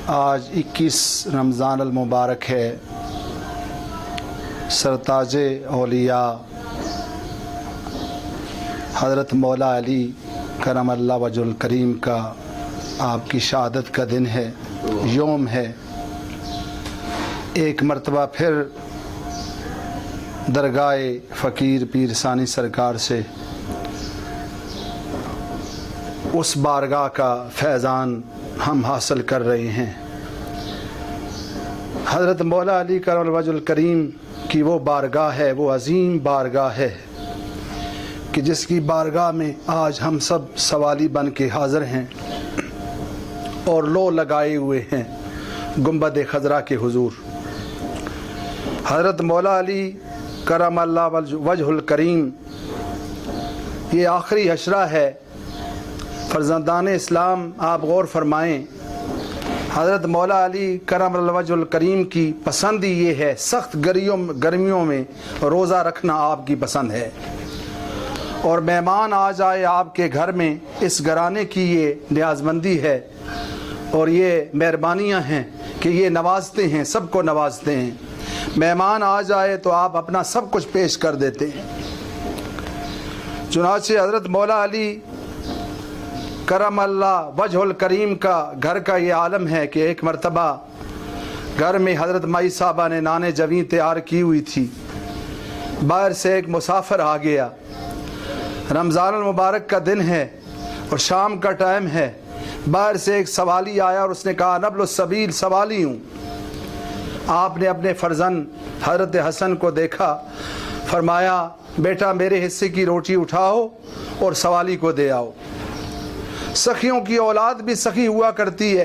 आज 21 रमज़ान अल मुबारक है। सरताजे औलिया हज़रत मौला अली करम अल्लाह वजहुल करीम का आपकी शहादत का दिन है, योम है। एक मरतबा फिर दरगाह फ़कीर पीर सानी सरकार से उस बारगाह का फैज़ान हम हासिल कर रहे हैं। हज़रत मौला अली करम अल्लाह वजहुल करीम की वो बारगाह है, वो अज़ीम बारगाह है कि जिसकी बारगाह में आज हम सब सवाली बन के हाज़िर हैं और लो लगाए हुए हैं गुंबद खज़रा के हुजूर। हज़रत मौला अली करम अल्लाह वजहुल करीम ये आखिरी हशरा है। फ़र्ज़ंदान इस्लाम आप गौर फरमाएँ, हज़रत मौला अली करम अल्लाह वजहुल करीम की पसंद ही ये है, सख्त गर्मियों में रोज़ा रखना आपकी पसंद है। और मेहमान आ जाए आपके घर में, इस घराने की ये न्याज़मंदी है और ये मेहरबानियाँ हैं कि ये नवाजते हैं, सबको नवाजते हैं। मेहमान आ जाए तो आप अपना सब कुछ पेश कर देते हैं। चुनांचे हज़रत मौला अली करम अल्लाह वजहुल करीम का घर का ये आलम है कि एक मरतबा घर में हज़रत माई साहबा ने नाने जवीं तैयार की हुई थी। बाहर से एक मुसाफिर आ गया। रमज़ान मुबारक का दिन है और शाम का टाइम है। बाहर से एक सवाली आया और उसने कहा, नबलुस सबील, सवाली हूँ। आपने अपने फर्जंद हज़रत हसन को देखा, फरमाया, बेटा मेरे हिस्से की रोटी उठाओ और सवाली को दे आओ। सखियों की औलाद भी सखी हुआ करती है।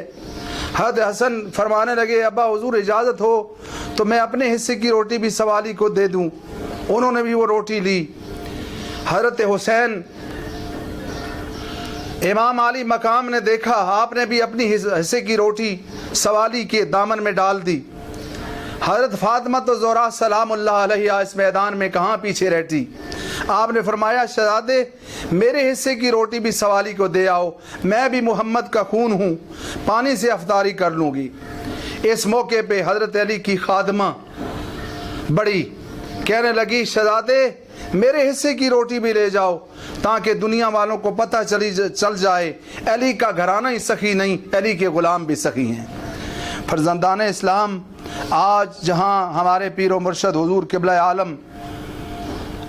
हज़रत हसन फरमाने लगे, अब्बा हुजूर इजाज़त हो तो मैं अपने हिस्से की रोटी भी सवाली को दे दूँ। उन्होंने भी वो रोटी ली। हज़रत हुसैन इमाम अली मकाम ने देखा, आपने भी अपनी हिस्से की रोटी सवाली के दामन में डाल दी। हज़रत फातिमा तो ज़ोहरा सलामुल्लाह अलैहा इस मैदान में कहाँ पीछे रहती। आपने फरमाया, शहज़ादे मेरे हिस्से की रोटी भी सवाली को दे आओ, मैं भी मोहम्मद का खून हूँ, पानी से अफ्तारी कर लूँगी। इस मौके पे हज़रत अली की खादमा बड़ी कहने लगी, शहज़ादे मेरे हिस्से की रोटी भी ले जाओ ताकि दुनिया वालों को पता चल जाए अली का घराना ही सखी नहीं, अली के ग़ुलाम भी सखी हैं। फर्जंदान इस्लाम, आज जहाँ हमारे पीर व मुर्शद हुजूर क़िबला आलम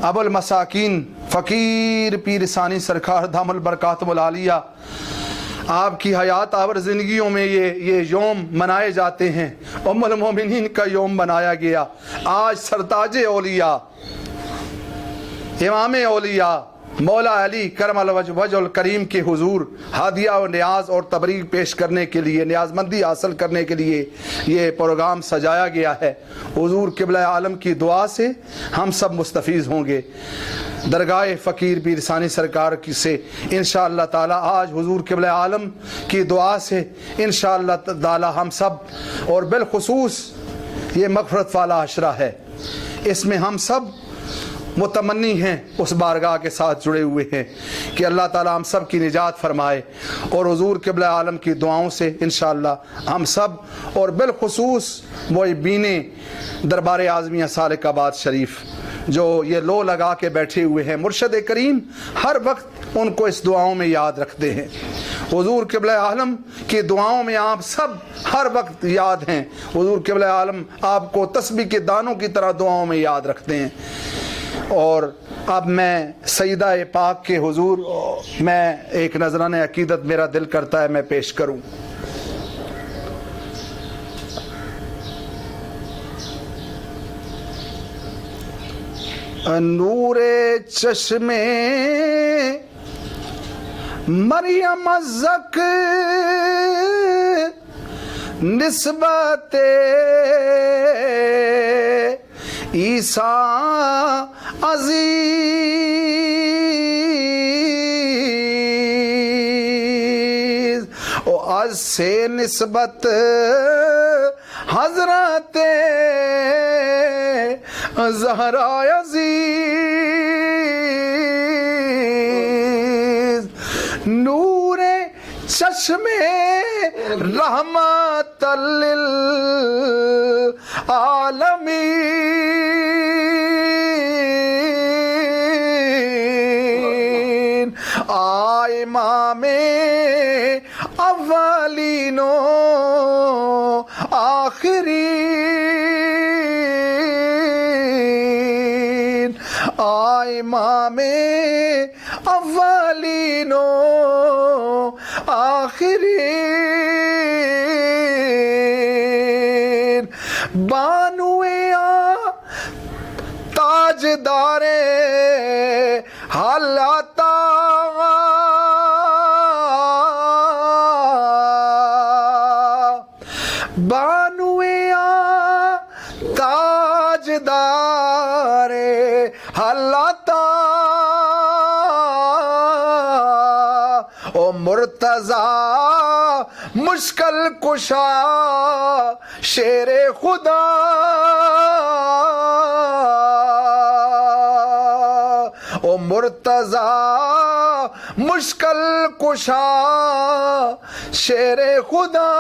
अबुल मसाकीन फ़कीर पीर सानी सरकार दामल बरकातुल आलिया आपकी हयात आवर ज़िंदगियों में ये योम मनाए जाते हैं। उम्मुल मोमिनीन का योम मनाया गया। आज सरताजे औलिया इमाम औलिया मौला अली करम अल्लाह वजहुल करीम के हुजूर हादिया और न्याज और तबरीक पेश करने के लिए, न्याजमंदी हासिल करने के लिए ये प्रोग्राम सजाया गया है। हुजूर क़िबला आलम की दुआ से हम सब मुस्तफ़ीज़ होंगे। दरगाह फ़कीर पीर सानी सरकार की से इंशाअल्लाह ताला आज हुजूर क़िबला आलम की दुआ से इंशाअल्लाह ताला हम सब, और बिलखुसूस ये मग़फ़िरत वाला अशरा है, इसमें हम सब मुतमन्नी हैं, उस बारगाह के साथ जुड़े हुए हैं कि अल्लाह ताला हम सब की निजात फरमाए। और हुजूर क़िबला आलम की दुआओं से इंशाअल्लाह हम सब, और बिलखुसूस मुहिब्बीने दरबार आज़मिया सालिकाबाद शरीफ जो ये लो लगा के बैठे हुए हैं, मुर्शद करीम हर वक्त उनको इस दुआओं में याद रखते हैं। हुजूर क़िबला आलम की दुआओं में आप सब हर वक्त याद हैं। हुजूर क़िबला आलम आपको तस्बीह के दानों की तरह दुआओं में याद रखते हैं। और अब मैं सईदा पाक के हुजूर मैं एक नजराने अकीदत मेरा दिल करता है मैं पेश करूं। नूरे चश्मे मरियम ज़क निस्बते ईसा अज़ीज़ ओ आज से निस्बत हज़रत ज़हरा अज़ीज़ नूरे चश्मे रहमतल लिल आलमीन। आए इमामे अव्वलीनो आखिरीन। आए इमामे अव्वलीनो आखिरीन। बानुए ताजदारे हालाता बानुए ताजदारे हालाता ओ मुर्तजा मुश्किल कुशा शेरे खुदा। ओ मुर्तजा मुश्किल कुशा शेरे खुदा।